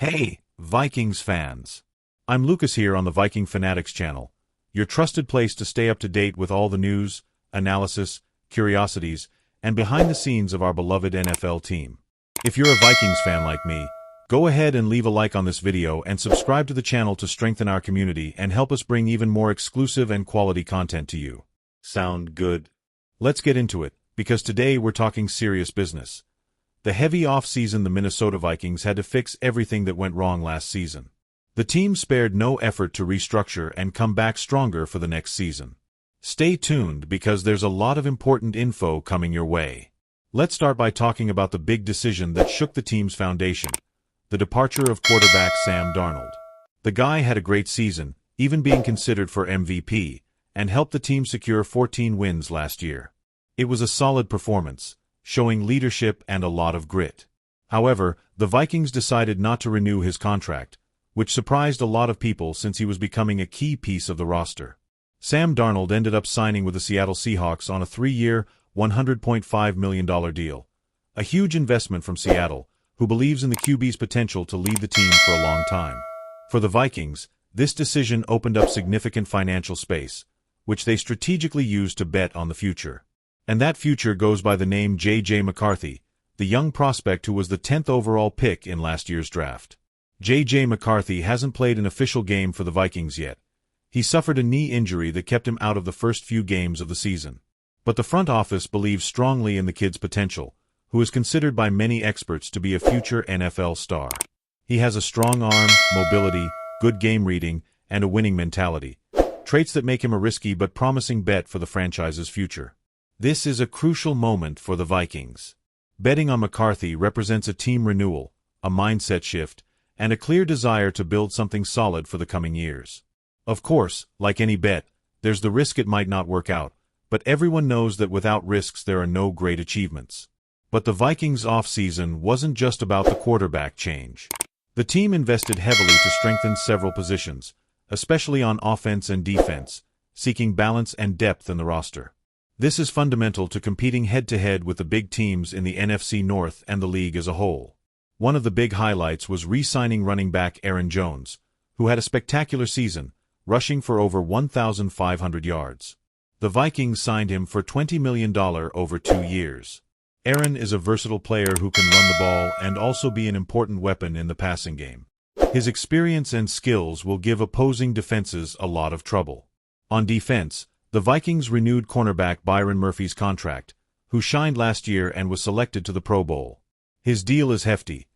Hey, Vikings fans! I'm Lucas here on the Viking Fanatics channel, your trusted place to stay up to date with all the news, analysis, curiosities, and behind the scenes of our beloved NFL team. If you're a Vikings fan like me, go ahead and leave a like on this video and subscribe to the channel to strengthen our community and help us bring even more exclusive and quality content to you. Sound good? Let's get into it, because today we're talking serious business. The heavy off-season the Minnesota Vikings had to fix everything that went wrong last season. The team spared no effort to restructure and come back stronger for the next season. Stay tuned because there's a lot of important info coming your way. Let's start by talking about the big decision that shook the team's foundation, the departure of quarterback Sam Darnold. The guy had a great season, even being considered for MVP, and helped the team secure 14 wins last year. It was a solid performance, showing leadership and a lot of grit. However, the Vikings decided not to renew his contract, which surprised a lot of people since he was becoming a key piece of the roster. Sam Darnold ended up signing with the Seattle Seahawks on a 3-year, $100.5 million deal. A huge investment from Seattle, who believes in the QB's potential to lead the team for a long time. For the Vikings, this decision opened up significant financial space, which they strategically used to bet on the future. And that future goes by the name J.J. McCarthy, the young prospect who was the 10th overall pick in last year's draft. J.J. McCarthy hasn't played an official game for the Vikings yet. He suffered a knee injury that kept him out of the first few games of the season. But the front office believes strongly in the kid's potential, who is considered by many experts to be a future NFL star. He has a strong arm, mobility, good game reading, and a winning mentality, traits that make him a risky but promising bet for the franchise's future. This is a crucial moment for the Vikings. Betting on McCarthy represents a team renewal, a mindset shift, and a clear desire to build something solid for the coming years. Of course, like any bet, there's the risk it might not work out, but everyone knows that without risks there are no great achievements. But the Vikings' offseason wasn't just about the quarterback change. The team invested heavily to strengthen several positions, especially on offense and defense, seeking balance and depth in the roster. This is fundamental to competing head-to-head with the big teams in the NFC North and the league as a whole. One of the big highlights was re-signing running back Aaron Jones, who had a spectacular season, rushing for over 1,500 yards. The Vikings signed him for $20 million over 2 years. Aaron is a versatile player who can run the ball and also be an important weapon in the passing game. His experience and skills will give opposing defenses a lot of trouble. On defense, the Vikings renewed cornerback Byron Murphy's contract, who shined last year and was selected to the Pro Bowl. His deal is hefty,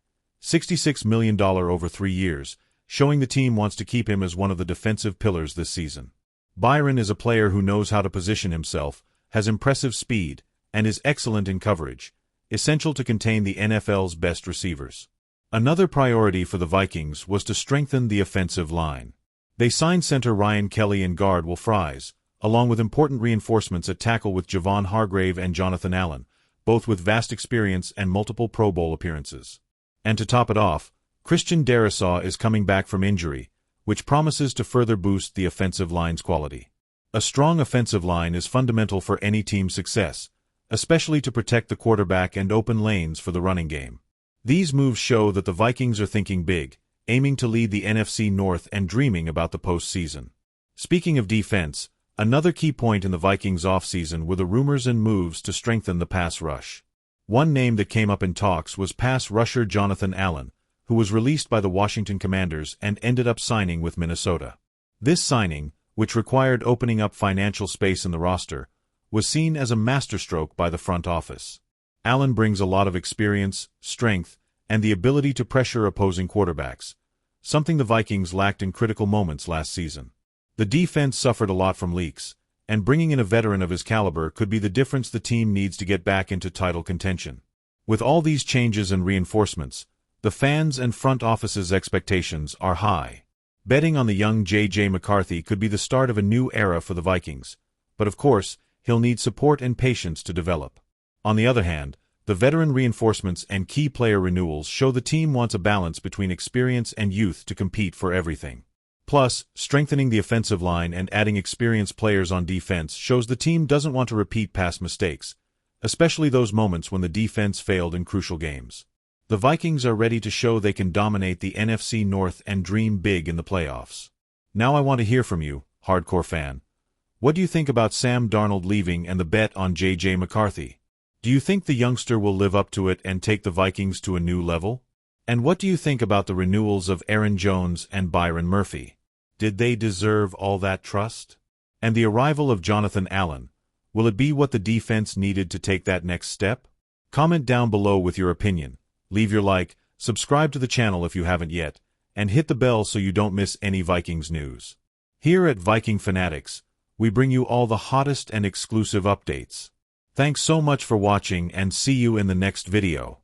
$66 million over 3 years, showing the team wants to keep him as one of the defensive pillars this season. Byron is a player who knows how to position himself, has impressive speed, and is excellent in coverage, essential to contain the NFL's best receivers. Another priority for the Vikings was to strengthen the offensive line. They signed center Ryan Kelly and guard Will Fries, along with important reinforcements at tackle with Javon Hargrave and Jonathan Allen, both with vast experience and multiple Pro Bowl appearances. And to top it off, Christian Darrisaw is coming back from injury, which promises to further boost the offensive line's quality. A strong offensive line is fundamental for any team's success, especially to protect the quarterback and open lanes for the running game. These moves show that the Vikings are thinking big, aiming to lead the NFC North and dreaming about the postseason. Speaking of defense, another key point in the Vikings' offseason were the rumors and moves to strengthen the pass rush. One name that came up in talks was pass rusher Jonathan Allen, who was released by the Washington Commanders and ended up signing with Minnesota. This signing, which required opening up financial space in the roster, was seen as a masterstroke by the front office. Allen brings a lot of experience, strength, and the ability to pressure opposing quarterbacks, something the Vikings lacked in critical moments last season. The defense suffered a lot from leaks, and bringing in a veteran of his caliber could be the difference the team needs to get back into title contention. With all these changes and reinforcements, the fans' and front office's expectations are high. Betting on the young J.J. McCarthy could be the start of a new era for the Vikings, but of course, he'll need support and patience to develop. On the other hand, the veteran reinforcements and key player renewals show the team wants a balance between experience and youth to compete for everything. Plus, strengthening the offensive line and adding experienced players on defense shows the team doesn't want to repeat past mistakes, especially those moments when the defense failed in crucial games. The Vikings are ready to show they can dominate the NFC North and dream big in the playoffs. Now I want to hear from you, hardcore fan. What do you think about Sam Darnold leaving and the bet on J.J. McCarthy? Do you think the youngster will live up to it and take the Vikings to a new level? And what do you think about the renewals of Aaron Jones and Byron Murphy? Did they deserve all that trust? And the arrival of Jonathan Allen, will it be what the defense needed to take that next step? Comment down below with your opinion, leave your like, subscribe to the channel if you haven't yet, and hit the bell so you don't miss any Vikings news. Here at Viking Fanatics, we bring you all the hottest and exclusive updates. Thanks so much for watching and see you in the next video.